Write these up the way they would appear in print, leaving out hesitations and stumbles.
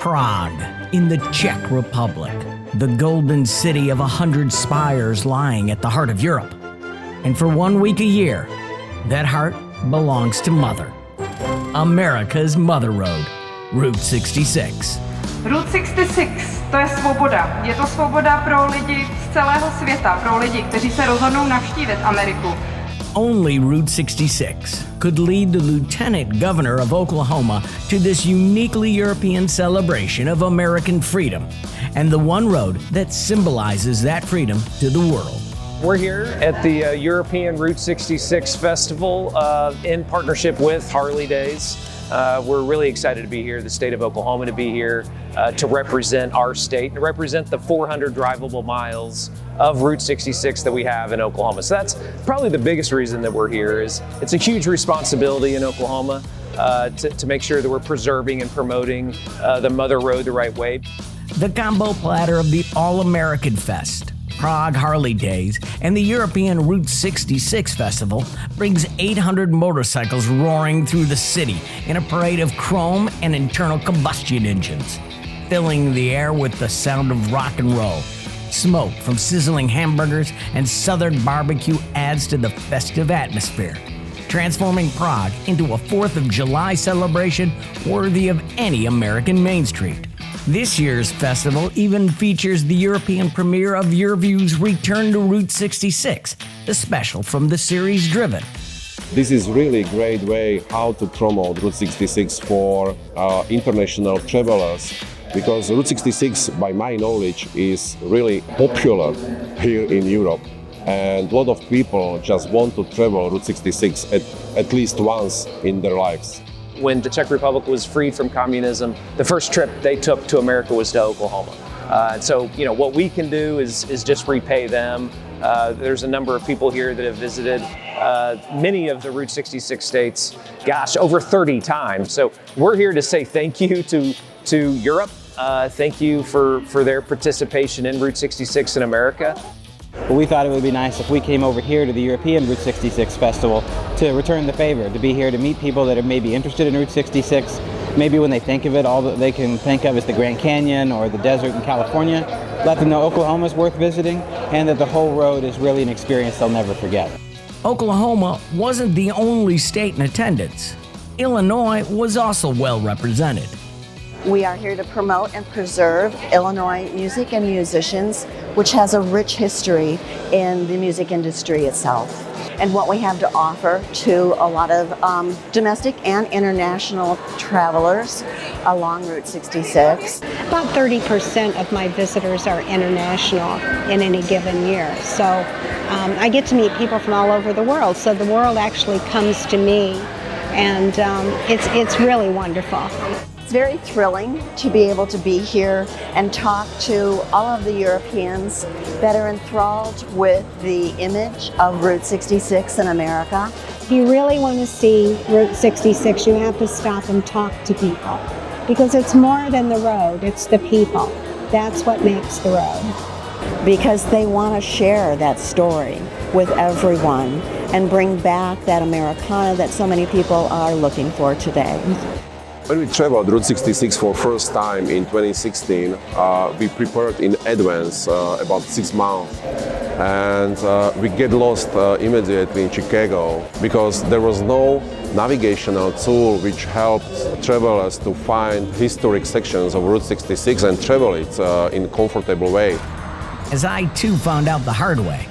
Prague, in the Czech Republic, the golden city of 100 spires lying at the heart of Europe. And for 1 week a year, that heart belongs to Mother. America's Mother Road, Route 66. Route 66, to je svoboda. Je to svoboda pro lidi z celého světa, pro lidi, kteří se rozhodnou navštívit Ameriku. Only Route 66 could lead the Lieutenant Governor of Oklahoma to this uniquely European celebration of American freedom, and the one road that symbolizes that freedom to the world. We're here at the European Route 66 Festival in partnership with Harley Days. We're really excited to be here, the state of Oklahoma, to be here to represent our state and represent the 400 drivable miles of Route 66 that we have in Oklahoma. So that's probably the biggest reason that we're here. Is it's a huge responsibility in Oklahoma to make sure that we're preserving and promoting the Mother Road the right way. The combo platter of the All-American Fest, Prague Harley Days, and the European Route 66 Festival brings 800 motorcycles roaring through the city in a parade of chrome and internal combustion engines, filling the air with the sound of rock and roll. Smoke from sizzling hamburgers and southern barbecue adds to the festive atmosphere, transforming Prague into a 4th of July celebration worthy of any American Main Street. This year's festival even features the European premiere of Euroview's Return to Route 66, the special from the series Driven. This is really a great way how to promote Route 66 for international travelers, because Route 66, by my knowledge, is really popular here in Europe. And a lot of people just want to travel Route 66 at least once in their lives. When the Czech Republic was freed from communism, the first trip they took to America was to Oklahoma. And so, what we can do is just repay them. There's a number of people here that have visited many of the Route 66 states, over 30 times. So we're here to say thank you to Europe. Thank you for their participation in Route 66 in America. But we thought it would be nice if we came over here to the European Route 66 Festival to return the favor, to be here to meet people that are maybe interested in Route 66. Maybe when they think of it, all that they can think of is the Grand Canyon or the desert in California. Let them know Oklahoma's worth visiting and that the whole road is really an experience they'll never forget. Oklahoma wasn't the only state in attendance. Illinois was also well represented. We are here to promote and preserve Illinois music and musicians, which has a rich history in the music industry itself, and what we have to offer to a lot of domestic and international travelers along Route 66. About 30% of my visitors are international in any given year. So I get to meet people from all over the world. So the world actually comes to me, and it's really wonderful. It's very thrilling to be able to be here and talk to all of the Europeans that are enthralled with the image of Route 66 in America. If you really want to see Route 66, you have to stop and talk to people, because it's more than the road, it's the people. That's what makes the road. Because they want to share that story with everyone and bring back that Americana that so many people are looking for today. When we traveled Route 66 for first time in 2016, we prepared in advance about 6 months, and we get lost immediately in Chicago because there was no navigational tool which helped travelers to find historic sections of Route 66 and travel it in a comfortable way. As I too found out the hard way,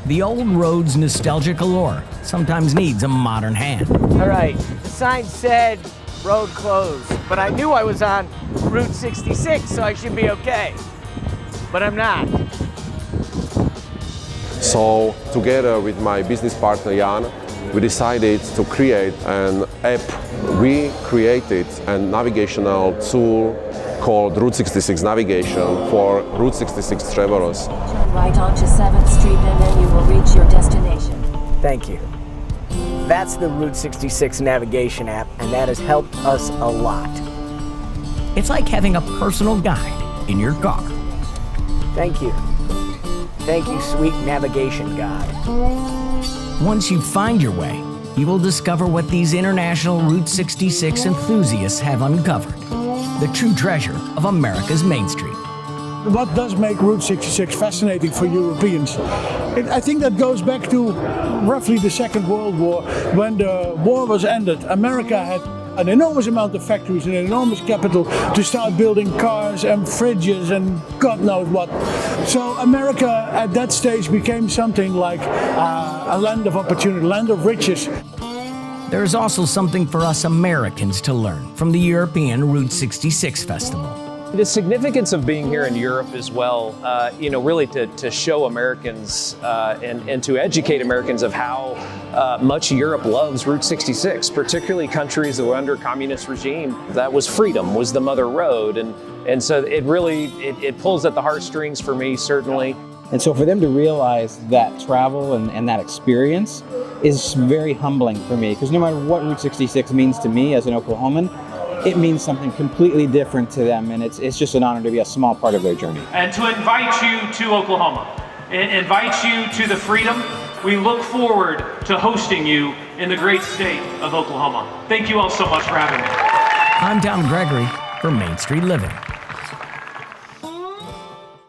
the old road's nostalgic allure sometimes needs a modern hand. All right, the sign said road closed, but I knew I was on Route 66, so I should be okay. But I'm not. So, together with my business partner Jan, we decided to create an app. We created a navigational tool called Route 66 Navigation for Route 66 travelers. Turn right onto 7th Street and then you will reach your destination. Thank you. That's the Route 66 navigation app, and that has helped us a lot. It's like having a personal guide in your car. Thank you. Thank you, sweet navigation god. Once you find your way, you will discover what these international Route 66 enthusiasts have uncovered. the true treasure of America's Main Street. What does make Route 66 fascinating for Europeans? I think that goes back to roughly the Second World War. When the war was ended, America had an enormous amount of factories and an enormous capital to start building cars and fridges and God knows what. So America at that stage became something like a land of opportunity, land of riches. There is also something for us Americans to learn from the European Route 66 Festival. The significance of being here in Europe as well, really to show Americans and to educate Americans of how much Europe loves Route 66, particularly countries that were under communist regime. That was freedom, was the mother road. And so it really, it pulls at the heartstrings for me, certainly. And so for them to realize that travel and that experience is very humbling for me, because no matter what Route 66 means to me as an Oklahoman, it means something completely different to them, and it's just an honor to be a small part of their journey. And to invite you to Oklahoma, invite you to the freedom. We look forward to hosting you in the great state of Oklahoma. Thank you all so much for having me. I'm Gregory for Main Street Living.